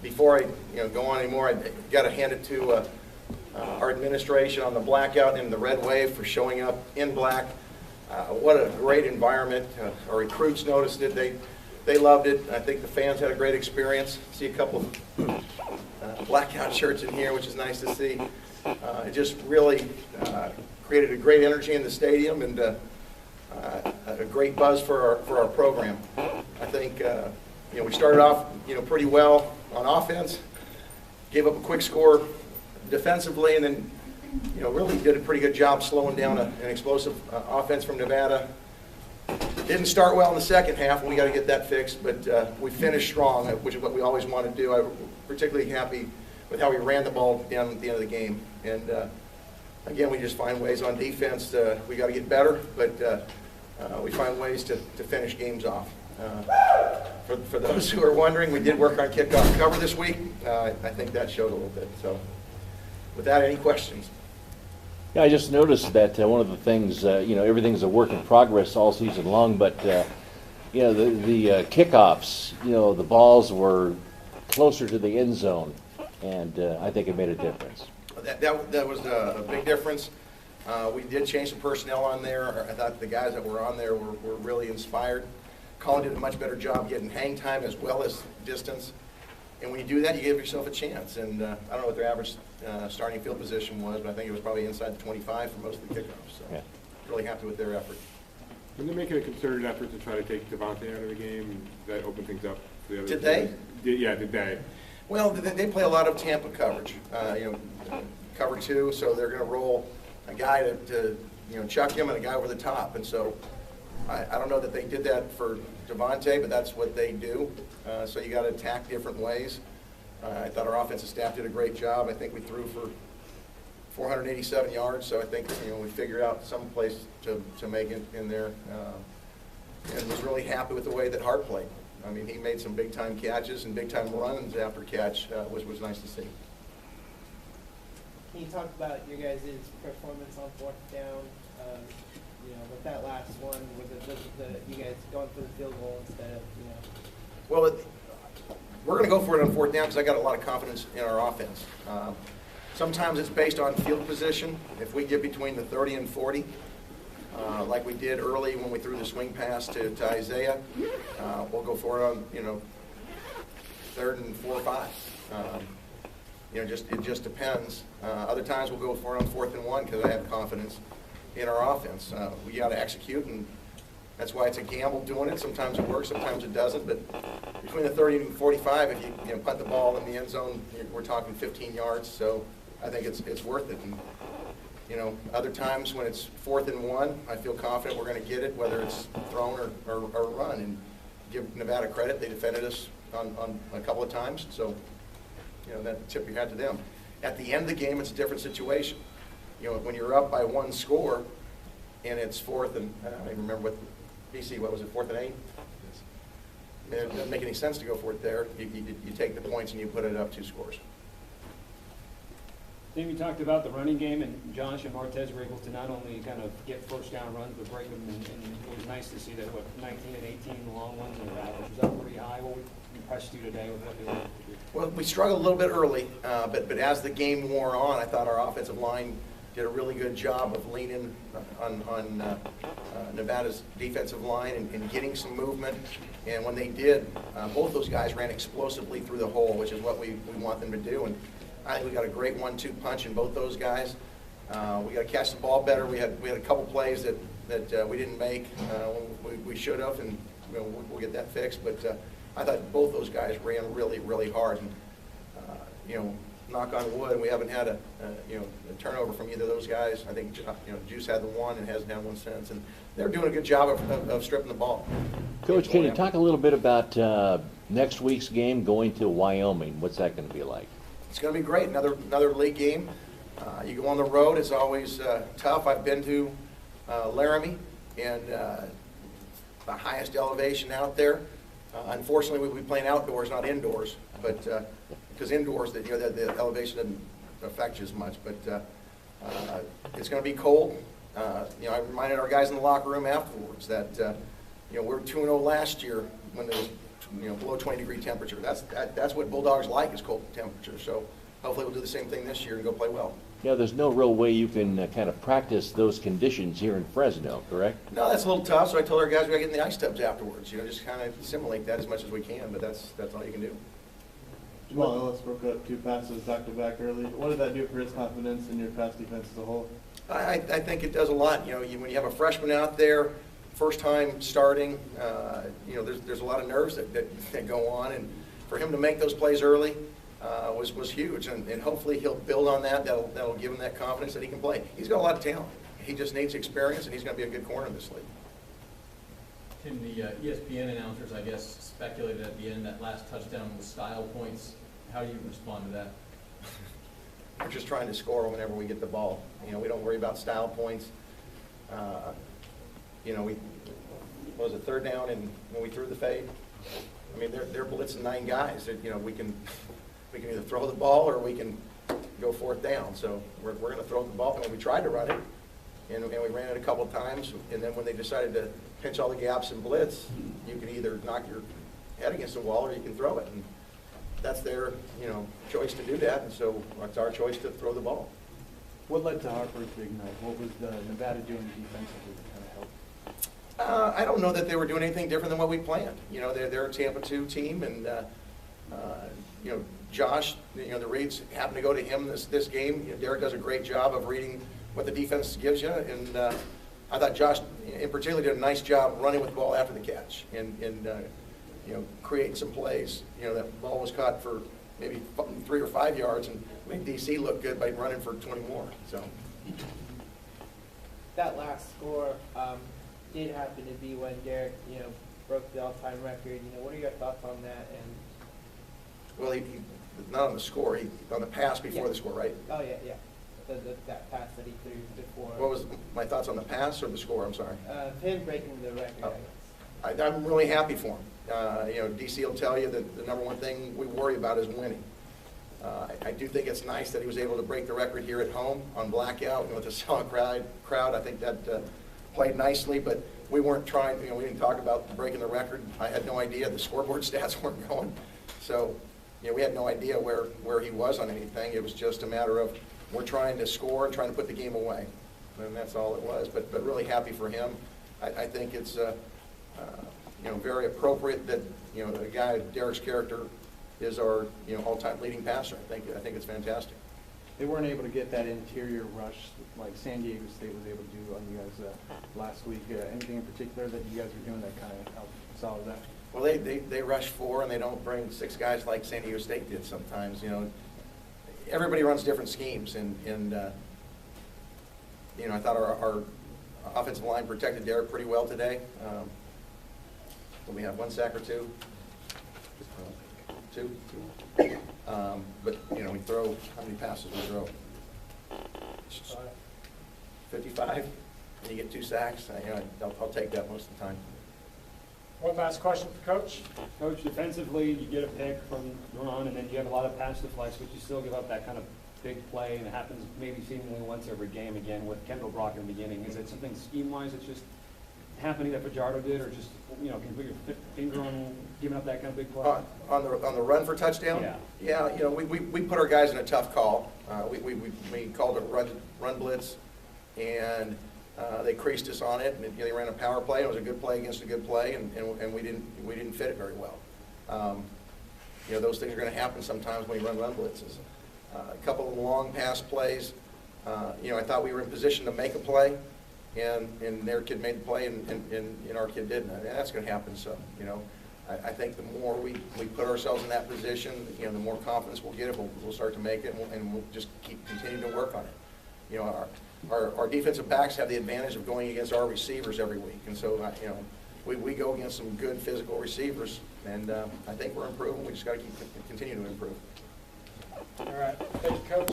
before I go on anymore, I got to hand it to our administration on the blackout and the red wave for showing up in black. What a great environment. Our recruits noticed it. They loved it. I think the fans had a great experience. See a couple blackout shirts in here, which is nice to see. It just really created a great energy in the stadium and a great buzz for our program. I think we started off pretty well on offense, gave up a quick score defensively, and then really did a pretty good job slowing down an explosive offense from Nevada. Didn't start well in the second half, and we got to get that fixed, but we finished strong, which is what we always want to do. I'm particularly happy with how we ran the ball down at the end of the game. And again, we just find ways on defense. We got to get better, but we find ways to finish games off. For those who are wondering, we did work on kickoff cover this week. I think that showed a little bit. So with that, any questions? Yeah, I just noticed that one of the things, everything's a work in progress all season long, but the kickoffs, the balls were closer to the end zone, and I think it made a difference. That was a big difference. We did change some personnel on there. I thought the guys that were on there were really inspired. Colin did a much better job getting hang time as well as distance. And when you do that, you give yourself a chance. And I don't know what their average starting field position was, but I think it was probably inside the 25 for most of the kickoffs. So yeah. Really happy with their effort. When they're making a concerted effort to try to take Devontae out of the game, that opened things up for the other Did they? Did they? Well, they play a lot of Tampa coverage, cover two, so they're going to roll a guy to chuck him and a guy over the top. And so I don't know that they did that for Devontae, but that's what they do. So you got to attack different ways. I thought our offensive staff did a great job. I think we threw for 487 yards, so I think we figured out some place to make it in there, and was really happy with the way that Hart played. I mean, he made some big-time catches and big-time runs after catch, which was nice to see. Can you talk about your guys' performance on fourth down? With that last one, was it you guys going for the field goal instead of, Well, we're going to go for it on fourth down because I got a lot of confidence in our offense. Sometimes it's based on field position. If we get between the 30 and 40, like we did early when we threw the swing pass to Isaiah, we'll go for it on, third and 4 or 5. It just depends. Other times we'll go for it on 4th and 1 because I have confidence in our offense. We got to execute, and that's why it's a gamble doing it. Sometimes it works, sometimes it doesn't. But between the 30 and 45, if you punt the ball in the end zone, we're talking 15 yards. So I think it's worth it. And other times when it's 4th and 1, I feel confident we're going to get it, whether it's thrown or run. And give Nevada credit; they defended us on a couple of times. So that tip your hat to them. At the end of the game, it's a different situation. When you're up by 1 score, and it's 4th and I don't even remember what was it, 4th and 8? It doesn't make any sense to go for it there. You take the points and you put it up 2 scores. Tim, you talked about the running game, and Josh and Martez were able to not only kind of get first down runs, but break them, and it was nice to see that, 19 and 18 long ones in a row, which was up pretty high. What impressed you today with what they were able to do? Well, we struggled a little bit early, but as the game wore on, I thought our offensive line did a really good job of leaning on Nevada's defensive line and getting some movement. And when they did, both those guys ran explosively through the hole, which is what we want them to do. And I think we got a great 1-2 punch in both those guys. We got to catch the ball better. We had a couple plays that we didn't make. We should have, and we'll get that fixed. But I thought both those guys ran really, really hard. And, knock on wood, we haven't had a turnover from either of those guys. I think Juice had the one and hasn't had one since, and they're doing a good job of stripping the ball. Coach, can you talk a little bit about next week's game going to Wyoming? What's that going to be like? It's going to be great. Another league game. You go on the road. It's always tough. I've been to Laramie, and the highest elevation out there. Unfortunately, we'll be playing outdoors, not indoors, but because indoors, the elevation doesn't affect you as much. But it's going to be cold. I reminded our guys in the locker room afterwards that we were 2-0 last year when there was below 20-degree temperature. That's what Bulldogs like, is cold temperature. So hopefully we'll do the same thing this year and go play well. Yeah, there's no real way you can kind of practice those conditions here in Fresno, correct? No, that's a little tough, so I told our guys we gotta get in the ice tubs afterwards, just kind of simulate that as much as we can, but that's all you can do. Jamal Ellis broke up 2 passes back-to-back early. What did that do for his confidence in your pass defense as a whole? I think it does a lot. When you have a freshman out there, first time starting, there's a lot of nerves that go on, and for him to make those plays early was huge, and hopefully he'll build on that. That'll give him that confidence that he can play. He's got a lot of talent. He just needs experience, and he's going to be a good corner in this league. Tim, the ESPN announcers, I guess, speculated at the end that last touchdown was style points. How do you respond to that? We're just trying to score whenever we get the ball. We don't worry about style points. What was it, third down, and when we threw the fade? I mean, they're blitzing 9 guys. We can either throw the ball or we can go fourth down. So we're going to throw the ball, and we tried to run it, and we ran it a couple of times. And then when they decided to pinch all the gaps and blitz, you can either knock your head against the wall or you can throw it. And that's their, choice to do that, and so it's our choice to throw the ball. What led to Harper's big night? What was Nevada doing defensively to kind of help? I don't know that they were doing anything different than what we planned. They're a Tampa 2 team, and Josh, the reads happen to go to him this game. Derek does a great job of reading what the defense gives you, and I thought Josh, in particular, did a nice job running with the ball after the catch and creating some plays. That ball was caught for maybe 3 or 5 yards, and made DC look good by running for 20 more. So That last score did happen to be when Derek, broke the all-time record. What are your thoughts on that? And well, he not on the score, on the pass before Yeah. the score, right? oh yeah, that pass that he threw before. What was my thoughts on the pass or the score? I'm sorry. Him breaking the record, Oh. I guess. I'm really happy for him. DC will tell you that the number one thing we worry about is winning. I do think it's nice that he was able to break the record here at home on blackout with a solid crowd. I think that played nicely, but we weren't trying, we didn't talk about breaking the record. I had no idea. The scoreboard stats weren't going. So, we had no idea where he was on anything. It was just a matter of we're trying to score and trying to put the game away. And that's all it was. But really happy for him. I think it's very appropriate that a guy Derek's character is our all-time leading passer. I think it's fantastic. They weren't able to get that interior rush like San Diego State was able to do on you guys last week. Anything in particular that you guys are doing that kind of helped solve that? Well, they rush 4 and they don't bring 6 guys like San Diego State did sometimes. Everybody runs different schemes, and I thought our offensive line protected Derek pretty well today. We have 1 sack or 2. 2. But we throw, how many passes we throw? 55, and you get 2 sacks. I'll take that most of the time. One last question for Coach. Coach, defensively, you get a pick from run, and then you have a lot of pass deflects, but you still give up that kind of big play, and it happens maybe seemingly once every game again with Kendall Brock in the beginning. Is it something scheme-wise that's just happening that Fajardo did, or just, can you put your finger on giving up that kind of big play? On the run for touchdown? Yeah. Yeah, we put our guys in a tough call. We called it run blitz, and they creased us on it, and they ran a power play. It was a good play against a good play, and we didn't fit it very well. Those things are going to happen sometimes when you run blitzes. A couple of long pass plays. I thought we were in position to make a play, and their kid made the play, and our kid didn't. And that's going to happen. So, I think the more we put ourselves in that position, the more confidence we'll get. We'll start to make it, and we'll just continue to work on it. Our defensive backs have the advantage of going against our receivers every week, and so we go against some good physical receivers, and I think we're improving. We just got to continue to improve. All right. Thank you, Coach.